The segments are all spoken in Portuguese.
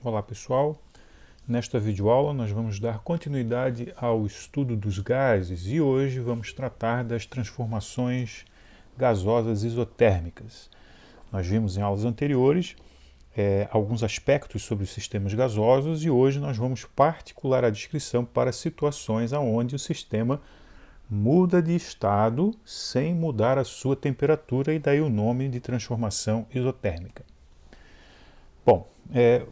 Olá pessoal, nesta videoaula nós vamos dar continuidade ao estudo dos gases e hoje vamos tratar das transformações gasosas isotérmicas. Nós vimos em aulas anteriores alguns aspectos sobre os sistemas gasosos e hoje nós vamos particular a descrição para situações onde o sistema muda de estado sem mudar a sua temperatura e daí o nome de transformação isotérmica. Bom,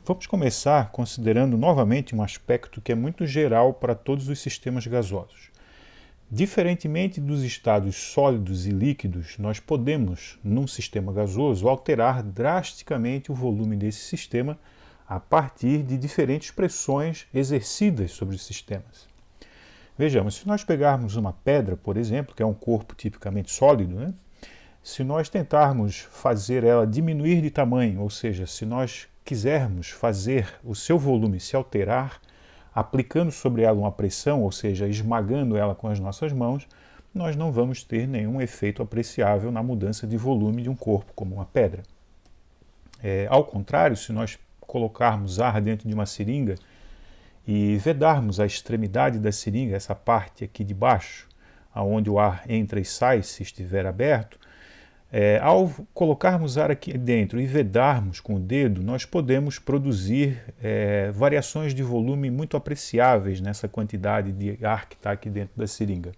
vamos começar considerando novamente um aspecto que é muito geral para todos os sistemas gasosos. Diferentemente dos estados sólidos e líquidos, nós podemos, num sistema gasoso, alterar drasticamente o volume desse sistema a partir de diferentes pressões exercidas sobre os sistemas. Vejamos, se nós pegarmos uma pedra, por exemplo, que é um corpo tipicamente sólido, né? Se nós tentarmos fazer ela diminuir de tamanho, ou seja, se nós quisermos fazer o seu volume se alterar, aplicando sobre ela uma pressão, ou seja, esmagando ela com as nossas mãos, nós não vamos ter nenhum efeito apreciável na mudança de volume de um corpo como uma pedra. Ao contrário, se nós colocarmos ar dentro de uma seringa e vedarmos a extremidade da seringa, essa parte aqui de baixo, onde o ar entra e sai se estiver aberto, ao colocarmos ar aqui dentro e vedarmos com o dedo, nós podemos produzir variações de volume muito apreciáveis nessa quantidade de ar que está aqui dentro da seringa.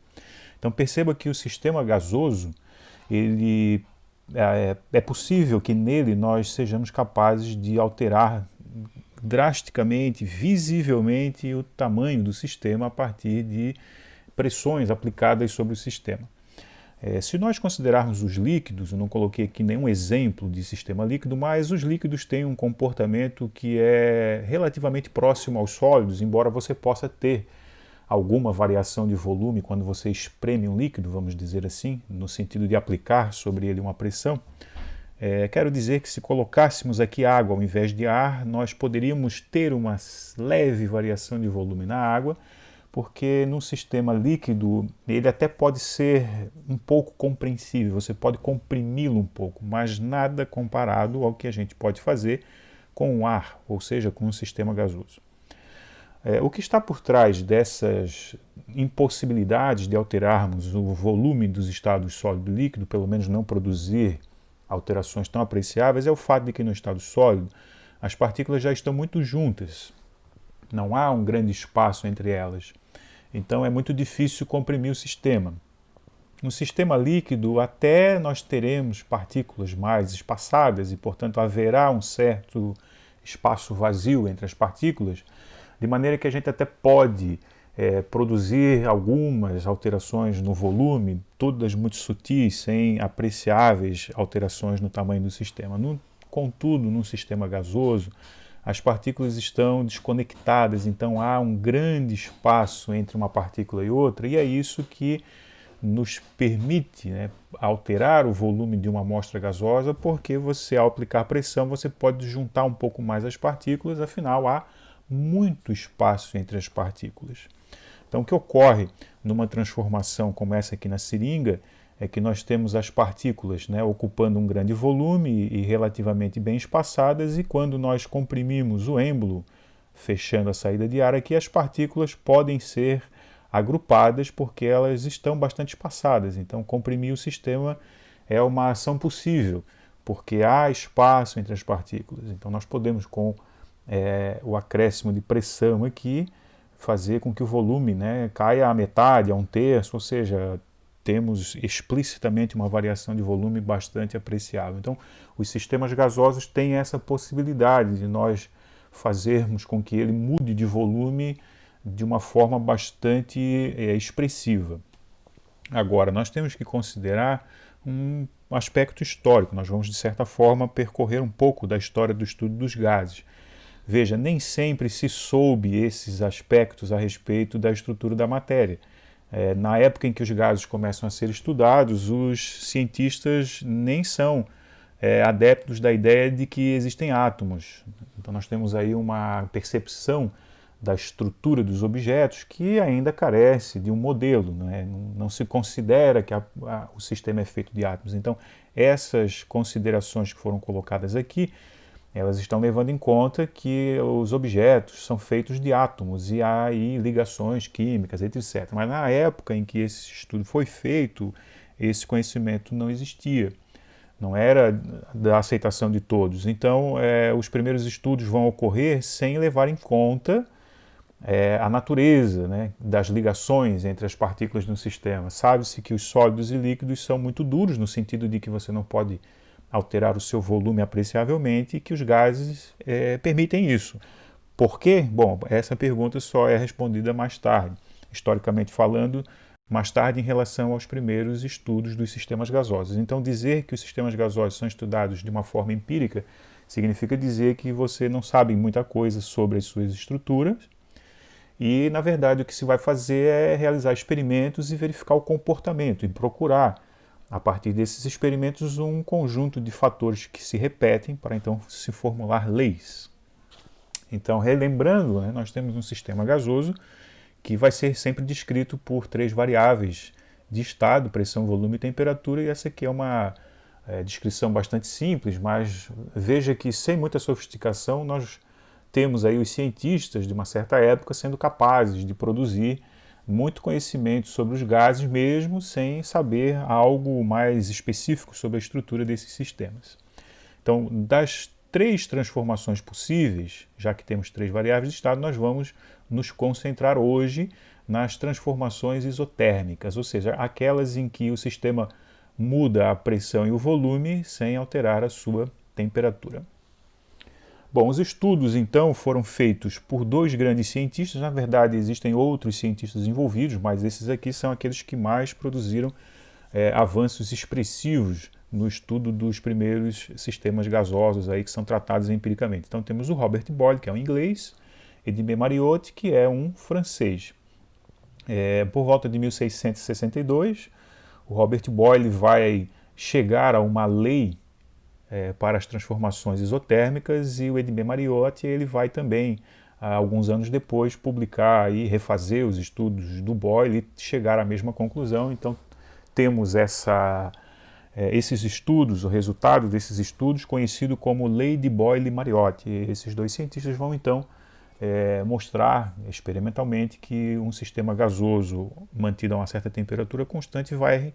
Então perceba que o sistema gasoso, ele, é possível que nele nós sejamos capazes de alterar drasticamente, visivelmente, o tamanho do sistema a partir de pressões aplicadas sobre o sistema. Se nós considerarmos os líquidos, eu não coloquei aqui nenhum exemplo de sistema líquido, mas os líquidos têm um comportamento que é relativamente próximo aos sólidos, embora você possa ter alguma variação de volume quando você espreme um líquido, vamos dizer assim, no sentido de aplicar sobre ele uma pressão. Quero dizer que se colocássemos aqui água ao invés de ar, nós poderíamos ter uma leve variação de volume na água, porque num sistema líquido ele até pode ser um pouco compreensível, você pode comprimi-lo um pouco, mas nada comparado ao que a gente pode fazer com o ar, ou seja, com um sistema gasoso. O que está por trás dessas impossibilidades de alterarmos o volume dos estados sólido e líquido, pelo menos não produzir alterações tão apreciáveis, é o fato de que no estado sólido as partículas já estão muito juntas, não há um grande espaço entre elas. Então é muito difícil comprimir o sistema. No sistema líquido, até nós teremos partículas mais espaçadas e, portanto, haverá um certo espaço vazio entre as partículas, de maneira que a gente até pode produzir algumas alterações no volume, todas muito sutis, sem apreciáveis alterações no tamanho do sistema. Contudo, num sistema gasoso, as partículas estão desconectadas, então há um grande espaço entre uma partícula e outra, e é isso que nos permite alterar o volume de uma amostra gasosa, porque você, ao aplicar pressão, você pode juntar um pouco mais as partículas, afinal há muito espaço entre as partículas. Então o que ocorre numa transformação como essa aqui na seringa é que nós temos as partículas ocupando um grande volume e relativamente bem espaçadas, e quando nós comprimimos o êmbolo, fechando a saída de ar aqui, as partículas podem ser agrupadas porque elas estão bastante espaçadas. Então comprimir o sistema é uma ação possível, porque há espaço entre as partículas. Então nós podemos, com o acréscimo de pressão aqui, fazer com que o volume caia à metade, a um terço, ou seja, temos explicitamente uma variação de volume bastante apreciável. Então, os sistemas gasosos têm essa possibilidade de nós fazermos com que ele mude de volume de uma forma bastante expressiva. Agora, nós temos que considerar um aspecto histórico. Nós vamos, de certa forma, percorrer um pouco da história do estudo dos gases. Veja, nem sempre se soube esses aspectos a respeito da estrutura da matéria. Na época em que os gases começam a ser estudados, os cientistas nem são adeptos da ideia de que existem átomos. Então nós temos aí uma percepção da estrutura dos objetos que ainda carece de um modelo, não se considera que o sistema é feito de átomos. Então essas considerações que foram colocadas aqui Elas estão levando em conta que os objetos são feitos de átomos e há aí ligações químicas, etc. Mas na época em que esse estudo foi feito, esse conhecimento não existia, não era da aceitação de todos. Então, os primeiros estudos vão ocorrer sem levar em conta a natureza, né, das ligações entre as partículas no sistema. Sabe-se que os sólidos e líquidos são muito duros, no sentido de que você não pode alterar o seu volume apreciavelmente e que os gases permitem isso. Por quê? Bom, essa pergunta só é respondida mais tarde, historicamente falando, mais tarde em relação aos primeiros estudos dos sistemas gasosos. Então, dizer que os sistemas gasosos são estudados de uma forma empírica significa dizer que você não sabe muita coisa sobre as suas estruturas e, na verdade, o que se vai fazer é realizar experimentos e verificar o comportamento e procurar, a partir desses experimentos, um conjunto de fatores que se repetem para então se formular leis. Então, relembrando, né, nós temos um sistema gasoso que vai ser sempre descrito por três variáveis de estado: pressão, volume e temperatura, e essa aqui é uma descrição bastante simples, mas veja que sem muita sofisticação nós temos aí os cientistas de uma certa época sendo capazes de produzir muito conhecimento sobre os gases, mesmo sem saber algo mais específico sobre a estrutura desses sistemas. Então, das três transformações possíveis, já que temos três variáveis de estado, nós vamos nos concentrar hoje nas transformações isotérmicas, ou seja, aquelas em que o sistema muda a pressão e o volume sem alterar a sua temperatura. Bom, os estudos então foram feitos por dois grandes cientistas. Na verdade, existem outros cientistas envolvidos, mas esses aqui são aqueles que mais produziram avanços expressivos no estudo dos primeiros sistemas gasosos aí que são tratados empiricamente. Então temos o Robert Boyle, que é um inglês, e Edmé Mariotte, que é um francês. Por volta de 1662, o Robert Boyle vai chegar a uma lei para as transformações isotérmicas, e o Edmé Mariotte ele vai também, alguns anos depois, publicar e refazer os estudos do Boyle e chegar à mesma conclusão. Então temos esses estudos, o resultado desses estudos, conhecido como Lei de Boyle-Mariotte. Esses dois cientistas vão então mostrar experimentalmente que um sistema gasoso mantido a uma certa temperatura constante vai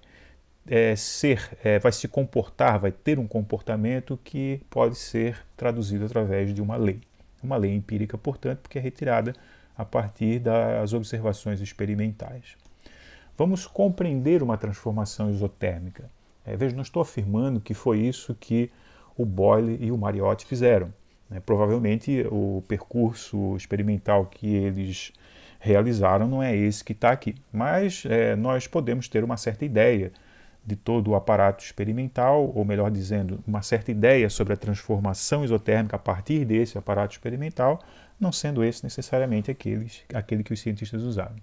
se comportar, vai ter um comportamento que pode ser traduzido através de uma lei empírica, portanto, porque é retirada a partir das observações experimentais. Vamos compreender uma transformação isotérmica. Veja, não estou afirmando que foi isso que o Boyle e o Mariotte fizeram. Provavelmente o percurso experimental que eles realizaram não é esse que está aqui, mas nós podemos ter uma certa ideia de todo o aparato experimental, ou melhor dizendo, uma certa ideia sobre a transformação isotérmica a partir desse aparato experimental, não sendo esse necessariamente aquele que os cientistas usaram.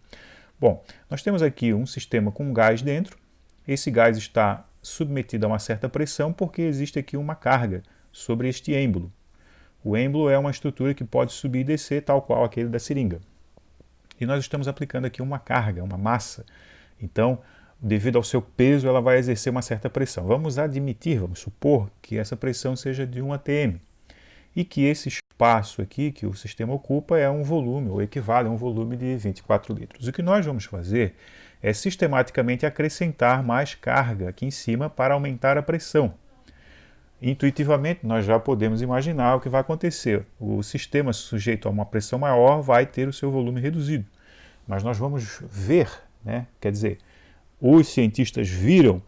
Bom, nós temos aqui um sistema com gás dentro. Esse gás está submetido a uma certa pressão porque existe aqui uma carga sobre este êmbolo. O êmbolo é uma estrutura que pode subir e descer, tal qual aquele da seringa. E nós estamos aplicando aqui uma carga, uma massa. Então, devido ao seu peso, ela vai exercer uma certa pressão. Vamos supor que essa pressão seja de 1 atm e que esse espaço aqui que o sistema ocupa é um volume, ou equivale a um volume de 24 litros. O que nós vamos fazer é sistematicamente acrescentar mais carga aqui em cima para aumentar a pressão. Intuitivamente, nós já podemos imaginar o que vai acontecer. O sistema sujeito a uma pressão maior vai ter o seu volume reduzido. Mas nós vamos ver, quer dizer, os cientistas viram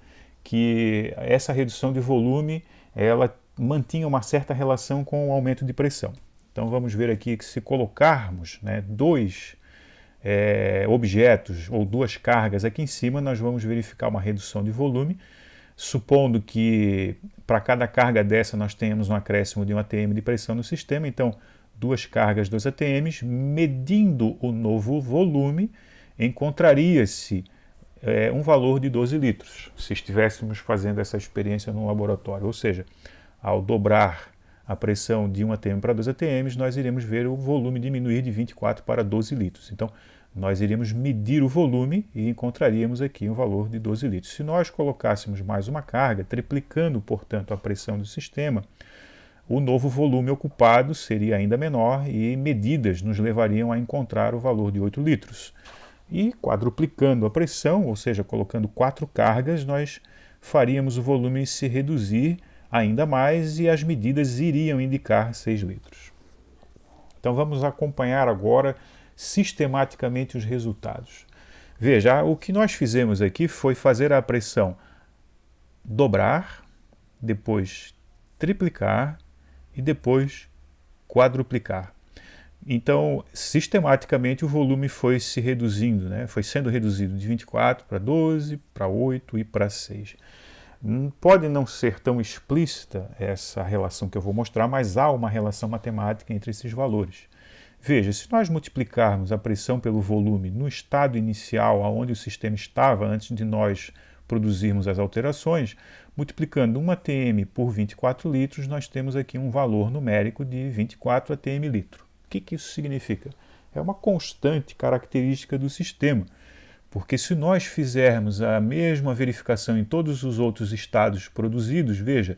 que essa redução de volume ela mantinha uma certa relação com o aumento de pressão. Então vamos ver aqui que se colocarmos dois objetos ou duas cargas aqui em cima, nós vamos verificar uma redução de volume, supondo que para cada carga dessa nós tenhamos um acréscimo de 1 atm de pressão no sistema. Então duas cargas, 2 atms, medindo o novo volume, encontraria-se um valor de 12 litros, se estivéssemos fazendo essa experiência no laboratório. Ou seja, ao dobrar a pressão de 1 atm para 2 atms, nós iremos ver o volume diminuir de 24 para 12 litros. Então, nós iríamos medir o volume e encontraríamos aqui um valor de 12 litros. Se nós colocássemos mais uma carga, triplicando, portanto, a pressão do sistema, o novo volume ocupado seria ainda menor e medidas nos levariam a encontrar o valor de 8 litros. E quadruplicando a pressão, ou seja, colocando 4 cargas, nós faríamos o volume se reduzir ainda mais e as medidas iriam indicar 6 litros. Então vamos acompanhar agora sistematicamente os resultados. Veja, o que nós fizemos aqui foi fazer a pressão dobrar, depois triplicar e depois quadruplicar. Então, sistematicamente, o volume foi se reduzindo, né? Foi sendo reduzido de 24 para 12, para 8 e para 6. Pode não ser tão explícita essa relação que eu vou mostrar, mas há uma relação matemática entre esses valores. Veja, se nós multiplicarmos a pressão pelo volume no estado inicial, onde o sistema estava antes de nós produzirmos as alterações, multiplicando 1 atm por 24 litros, nós temos aqui um valor numérico de 24 atm litro. O que isso significa? É uma constante característica do sistema, porque se nós fizermos a mesma verificação em todos os outros estados produzidos, veja,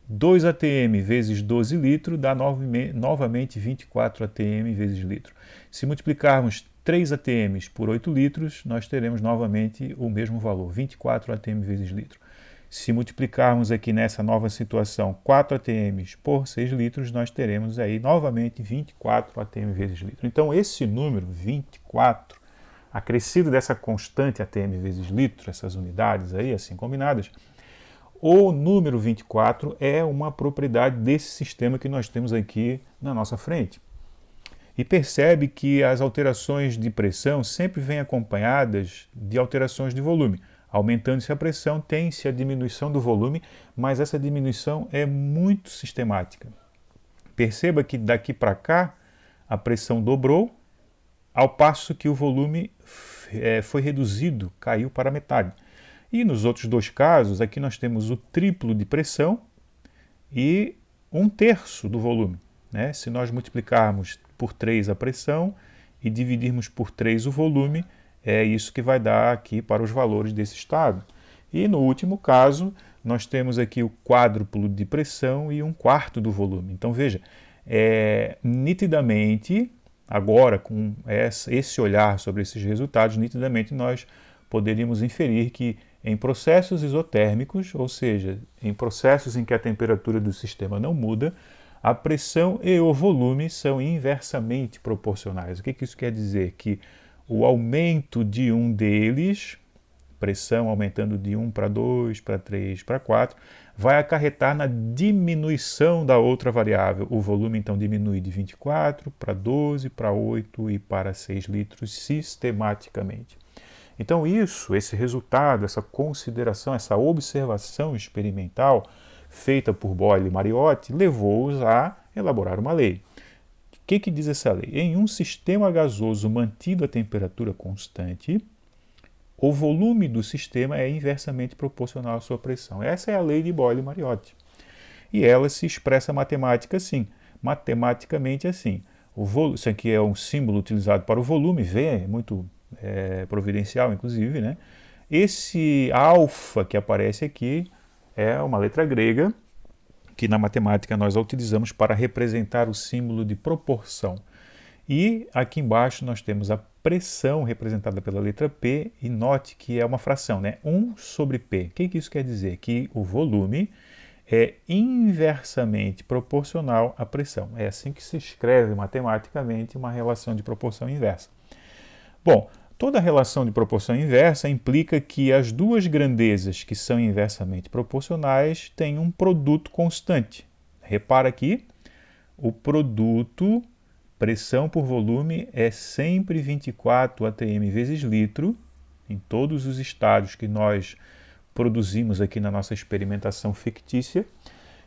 2 atm vezes 12 litros dá novamente 24 atm vezes litro. Se multiplicarmos 3 atms por 8 litros, nós teremos novamente o mesmo valor, 24 atm vezes litro. Se multiplicarmos aqui nessa nova situação 4 atms por 6 litros, nós teremos aí novamente 24 atm vezes litro. Então esse número 24, acrescido dessa constante atm vezes litro, essas unidades aí assim combinadas, o número 24 é uma propriedade desse sistema que nós temos aqui na nossa frente. E percebe que as alterações de pressão sempre vêm acompanhadas de alterações de volume. Aumentando-se a pressão, tem-se a diminuição do volume, mas essa diminuição é muito sistemática. Perceba que daqui para cá a pressão dobrou, ao passo que o volume foi reduzido, caiu para metade. E nos outros dois casos, aqui nós temos o triplo de pressão e 1/3 do volume, né? Se nós multiplicarmos por 3 a pressão e dividirmos por 3 o volume, é isso que vai dar aqui para os valores desse estado. E no último caso, nós temos aqui o quádruplo de pressão e 1/4 do volume. Então veja, nitidamente, agora com esse olhar sobre esses resultados, nitidamente nós poderíamos inferir que em processos isotérmicos, ou seja, em processos em que a temperatura do sistema não muda, a pressão e o volume são inversamente proporcionais. O que isso quer dizer? Que o aumento de um deles, pressão aumentando de 1 para 2, para 3, para 4, vai acarretar na diminuição da outra variável. O volume então diminui de 24 para 12, para 8 e para 6 litros sistematicamente. Então esse resultado, essa consideração, essa observação experimental feita por Boyle e Mariotti levou-os a elaborar uma lei. O que diz essa lei? Em um sistema gasoso mantido a temperatura constante, o volume do sistema é inversamente proporcional à sua pressão. Essa é a lei de Boyle e Mariotti. E ela se expressa matematicamente assim. Isso aqui é um símbolo utilizado para o volume, V, é muito providencial, inclusive, né? Esse alfa que aparece aqui é uma letra grega, que na matemática nós a utilizamos para representar o símbolo de proporção. E aqui embaixo nós temos a pressão representada pela letra P, e note que é uma fração, né? 1 sobre P. O que isso quer dizer? Que o volume é inversamente proporcional à pressão. É assim que se escreve matematicamente uma relação de proporção inversa. Bom, toda relação de proporção inversa implica que as duas grandezas que são inversamente proporcionais têm um produto constante. Repara aqui, o produto pressão por volume é sempre 24 atm vezes litro, em todos os estados que nós produzimos aqui na nossa experimentação fictícia.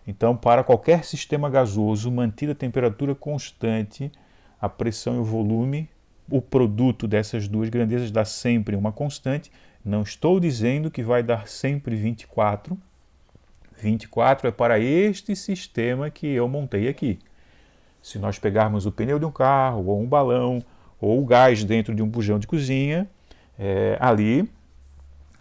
Então, para qualquer sistema gasoso mantido a temperatura constante, a pressão e o volume, o produto dessas duas grandezas dá sempre uma constante. Não estou dizendo que vai dar sempre 24. 24 é para este sistema que eu montei aqui. Se nós pegarmos o pneu de um carro, ou um balão, ou o gás dentro de um bujão de cozinha, ali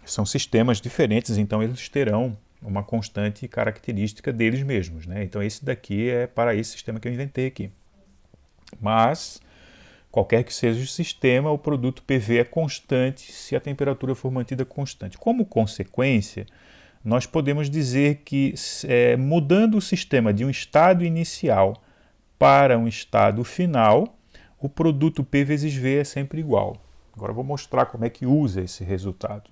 são sistemas diferentes, então eles terão uma constante característica deles mesmos, né? Então esse daqui é para esse sistema que eu inventei aqui. Mas, qualquer que seja o sistema, o produto PV é constante se a temperatura for mantida constante. Como consequência, nós podemos dizer que mudando o sistema de um estado inicial para um estado final, o produto P vezes V é sempre igual. Agora eu vou mostrar como é que usa esse resultado.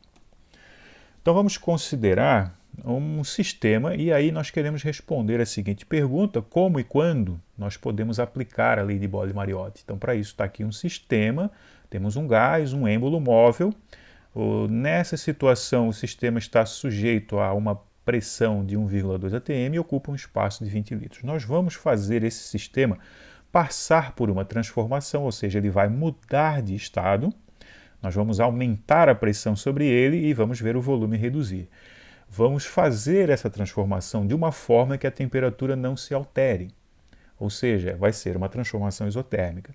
Então vamos considerar um sistema e aí nós queremos responder a seguinte pergunta: como e quando nós podemos aplicar a lei de Boyle-Mariotti? Então para isso está aqui um sistema, temos um gás, um êmbolo móvel. Nessa situação o sistema está sujeito a uma pressão de 1,2 atm e ocupa um espaço de 20 litros. Nós vamos fazer esse sistema passar por uma transformação, ou seja, ele vai mudar de estado. Nós vamos aumentar a pressão sobre ele e vamos ver o volume reduzir. Vamos fazer essa transformação de uma forma que a temperatura não se altere, ou seja, vai ser uma transformação isotérmica.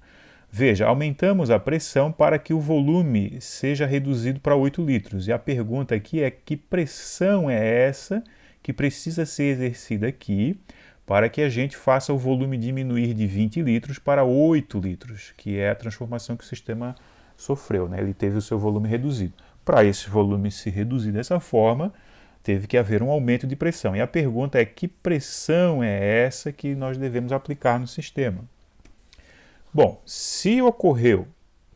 Veja, aumentamos a pressão para que o volume seja reduzido para 8 litros. E a pergunta aqui é: que pressão é essa que precisa ser exercida aqui para que a gente faça o volume diminuir de 20 litros para 8 litros, que é a transformação que o sistema sofreu, né? Ele teve o seu volume reduzido. Para esse volume se reduzir dessa forma, teve que haver um aumento de pressão. E a pergunta é: que pressão é essa que nós devemos aplicar no sistema? Bom, se ocorreu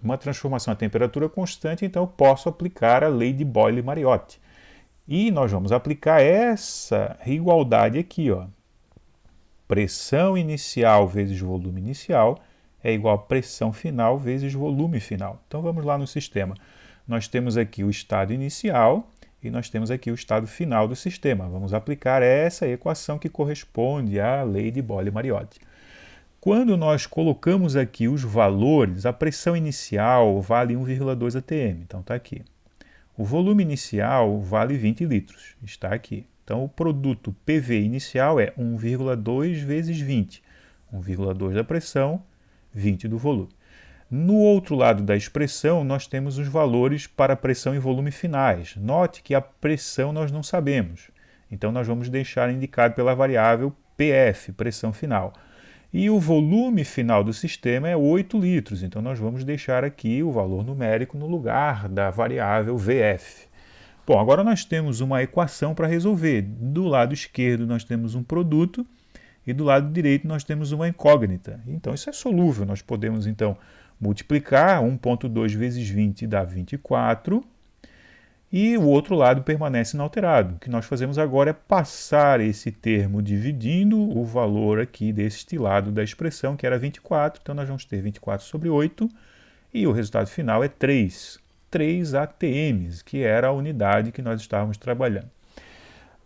uma transformação a temperatura constante, então eu posso aplicar a lei de Boyle-Mariotti. E nós vamos aplicar essa igualdade aqui, ó. Pressão inicial vezes volume inicial é igual a pressão final vezes volume final. Então vamos lá no sistema. Nós temos aqui o estado inicial e nós temos aqui o estado final do sistema. Vamos aplicar essa equação que corresponde à lei de Boyle-Mariotti. Quando nós colocamos aqui os valores, a pressão inicial vale 1,2 atm, então está aqui. O volume inicial vale 20 litros, está aqui. Então o produto PV inicial é 1,2 vezes 20. 1,2 da pressão, 20 do volume. No outro lado da expressão, nós temos os valores para pressão e volume finais. Note que a pressão nós não sabemos. Então nós vamos deixar indicado pela variável PF, pressão final. E o volume final do sistema é 8 litros, então nós vamos deixar aqui o valor numérico no lugar da variável VF. Bom, agora nós temos uma equação para resolver. Do lado esquerdo nós temos um produto e do lado direito nós temos uma incógnita. Então isso é solúvel, nós podemos então multiplicar 1,2 vezes 20 dá 24, e o outro lado permanece inalterado. O que nós fazemos agora é passar esse termo dividindo o valor aqui deste lado da expressão, que era 24, então nós vamos ter 24 sobre 8, e o resultado final é 3 atms, que era a unidade que nós estávamos trabalhando.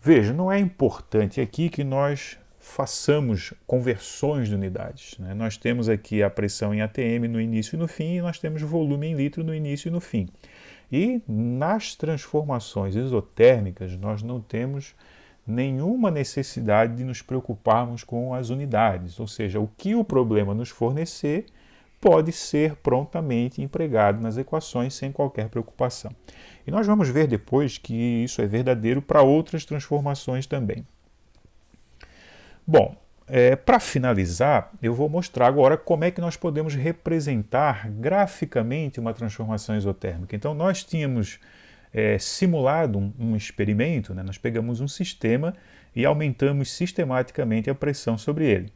Veja, não é importante aqui que nós façamos conversões de unidades, né? Nós temos aqui a pressão em atm no início e no fim, e nós temos volume em litro no início e no fim. E nas transformações isotérmicas, nós não temos nenhuma necessidade de nos preocuparmos com as unidades, ou seja, o que o problema nos fornecer pode ser prontamente empregado nas equações sem qualquer preocupação. E nós vamos ver depois que isso é verdadeiro para outras transformações também. Bom, para finalizar, eu vou mostrar agora como é que nós podemos representar graficamente uma transformação isotérmica. Então, nós tínhamos simulado um experimento, né? Nós pegamos um sistema e aumentamos sistematicamente a pressão sobre ele,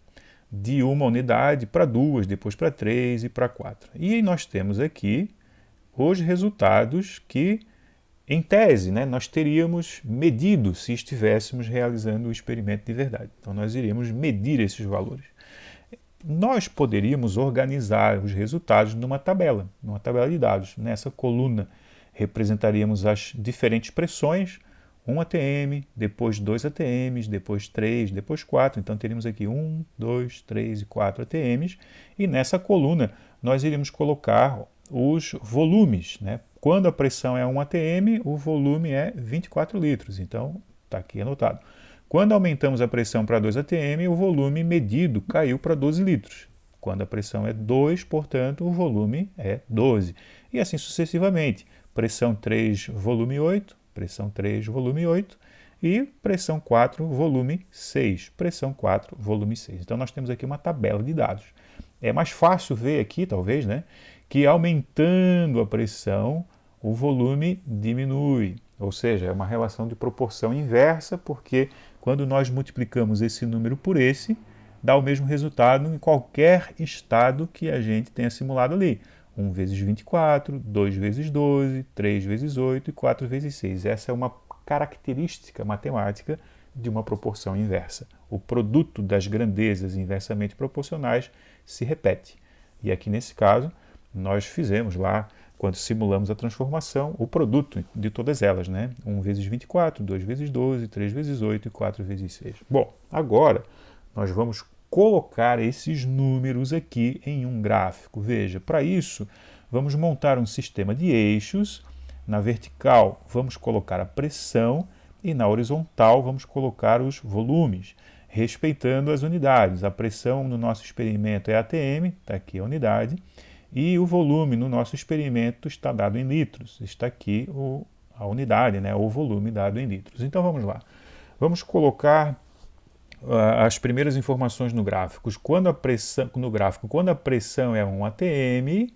de uma unidade para 2, depois para 3 e para 4. E nós temos aqui os resultados que, em tese, né, nós teríamos medido se estivéssemos realizando o experimento de verdade. Então nós iríamos medir esses valores. Nós poderíamos organizar os resultados numa tabela de dados. Nessa coluna representaríamos as diferentes pressões, 1 atm, depois 2 atms, depois 3, depois 4. Então teríamos aqui 1, 2, 3 e 4 atms. E nessa coluna nós iríamos colocar os volumes, né? Quando a pressão é 1 atm, o volume é 24 litros. Então, está aqui anotado. Quando aumentamos a pressão para 2 atm, o volume medido caiu para 12 litros. Quando a pressão é 2, portanto, o volume é 12. E assim sucessivamente. Pressão 3, volume 8. Pressão 3, volume 8. e pressão 4, volume 6. Pressão 4, volume 6. Então nós temos aqui uma tabela de dados. É mais fácil ver aqui, talvez, né, que aumentando a pressão, o volume diminui. Ou seja, é uma relação de proporção inversa, porque quando nós multiplicamos esse número por esse, dá o mesmo resultado em qualquer estado que a gente tenha simulado ali. 1 vezes 24, 2 vezes 12, 3 vezes 8 e 4 vezes 6. Essa é uma característica matemática de uma proporção inversa. O produto das grandezas inversamente proporcionais se repete. E aqui nesse caso, nós fizemos lá, quando simulamos a transformação, o produto de todas elas, né? 1 vezes 24, 2 vezes 12, 3 vezes 8 e 4 vezes 6. Bom, agora nós vamos colocar esses números aqui em um gráfico. Veja, para isso, vamos montar um sistema de eixos. Na vertical, vamos colocar a pressão e na horizontal, vamos colocar os volumes, respeitando as unidades. A pressão no nosso experimento é ATM, está aqui a unidade, e o volume no nosso experimento está dado em litros. Está aqui a unidade, né, o volume dado em litros. Então vamos lá. Vamos colocar as primeiras informações no gráfico. Quando a pressão é 1 atm,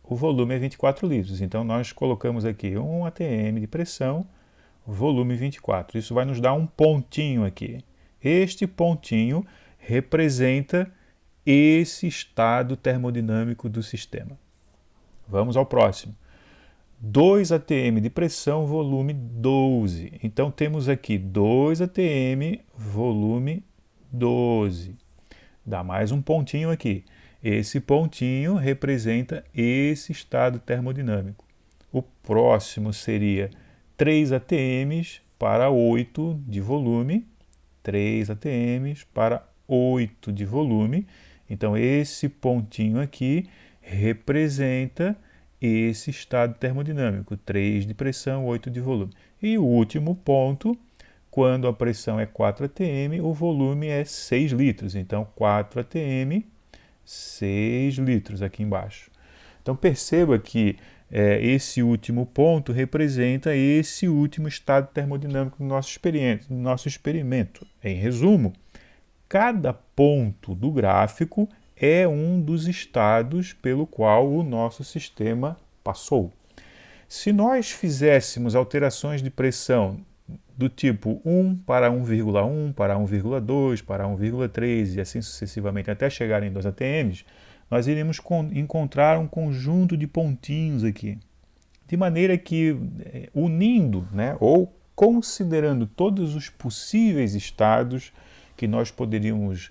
o volume é 24 litros. Então nós colocamos aqui 1 atm de pressão, volume 24. Isso vai nos dar um pontinho aqui. Este pontinho representa esse estado termodinâmico do sistema. Vamos ao próximo. 2 atm de pressão, volume 12. Então temos aqui 2 atm, volume 12. Dá mais um pontinho aqui. Esse pontinho representa esse estado termodinâmico. O próximo seria 3 atms para 8 de volume. 3 atms para 8 de volume. Então esse pontinho aqui representa esse estado termodinâmico, 3 de pressão, 8 de volume. E o último ponto, quando a pressão é 4 atm, o volume é 6 litros. Então 4 atm, 6 litros aqui embaixo. Então perceba que esse último ponto representa esse último estado termodinâmico do nosso experimento. Em resumo, cada ponto do gráfico é um dos estados pelo qual o nosso sistema passou. Se nós fizéssemos alterações de pressão do tipo 1 para 1,1, para 1,2, para 1,3 e assim sucessivamente até chegar em 2 atms, nós iríamos encontrar um conjunto de pontinhos aqui. De maneira que, unindo, né, ou considerando todos os possíveis estados que nós poderíamos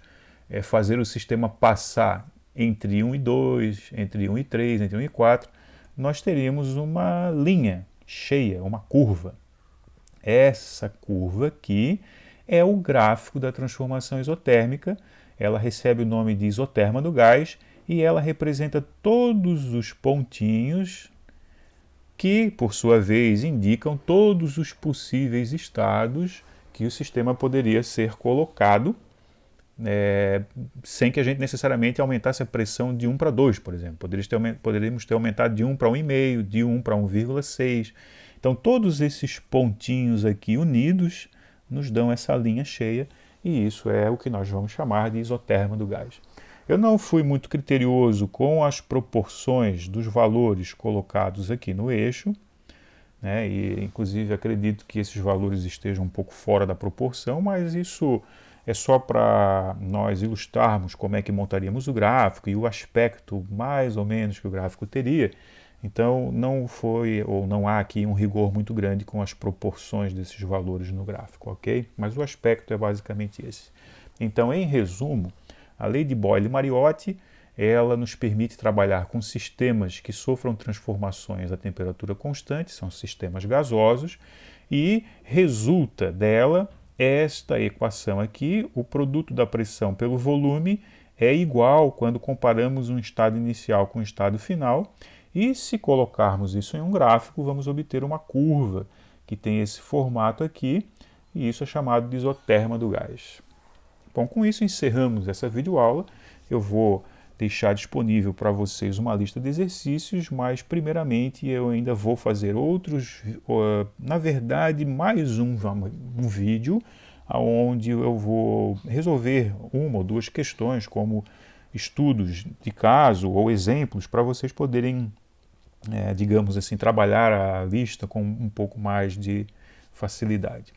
fazer o sistema passar entre 1 e 2, entre 1 e 3, entre 1 e 4, nós teríamos uma linha cheia, uma curva. Essa curva aqui é o gráfico da transformação isotérmica. Ela recebe o nome de isoterma do gás e ela representa todos os pontinhos que, por sua vez, indicam todos os possíveis estados que o sistema poderia ser colocado sem que a gente necessariamente aumentasse a pressão de 1 para 2, por exemplo. Poderíamos ter aumentado de 1 para 1,5, de 1 para 1,6. Então, todos esses pontinhos aqui unidos nos dão essa linha cheia, e isso é o que nós vamos chamar de isoterma do gás. Eu não fui muito criterioso com as proporções dos valores colocados aqui no eixo, né, e inclusive acredito que esses valores estejam um pouco fora da proporção, mas isso é só para nós ilustrarmos como é que montaríamos o gráfico e o aspecto mais ou menos que o gráfico teria. Então não foi ou não há aqui um rigor muito grande com as proporções desses valores no gráfico, ok? Mas o aspecto é basicamente esse. Então, em resumo, a lei de Boyle-Mariotti, ela nos permite trabalhar com sistemas que sofram transformações a temperatura constante, são sistemas gasosos, e resulta dela esta equação aqui: o produto da pressão pelo volume é igual quando comparamos um estado inicial com o estado final, e se colocarmos isso em um gráfico, vamos obter uma curva que tem esse formato aqui, e isso é chamado de isoterma do gás. Bom, com isso encerramos essa videoaula. Eu vou deixar disponível para vocês uma lista de exercícios, mas primeiramente eu ainda vou fazer outros, na verdade mais um vídeo, onde eu vou resolver uma ou duas questões, como estudos de caso ou exemplos, para vocês poderem, digamos assim, trabalhar a lista com um pouco mais de facilidade.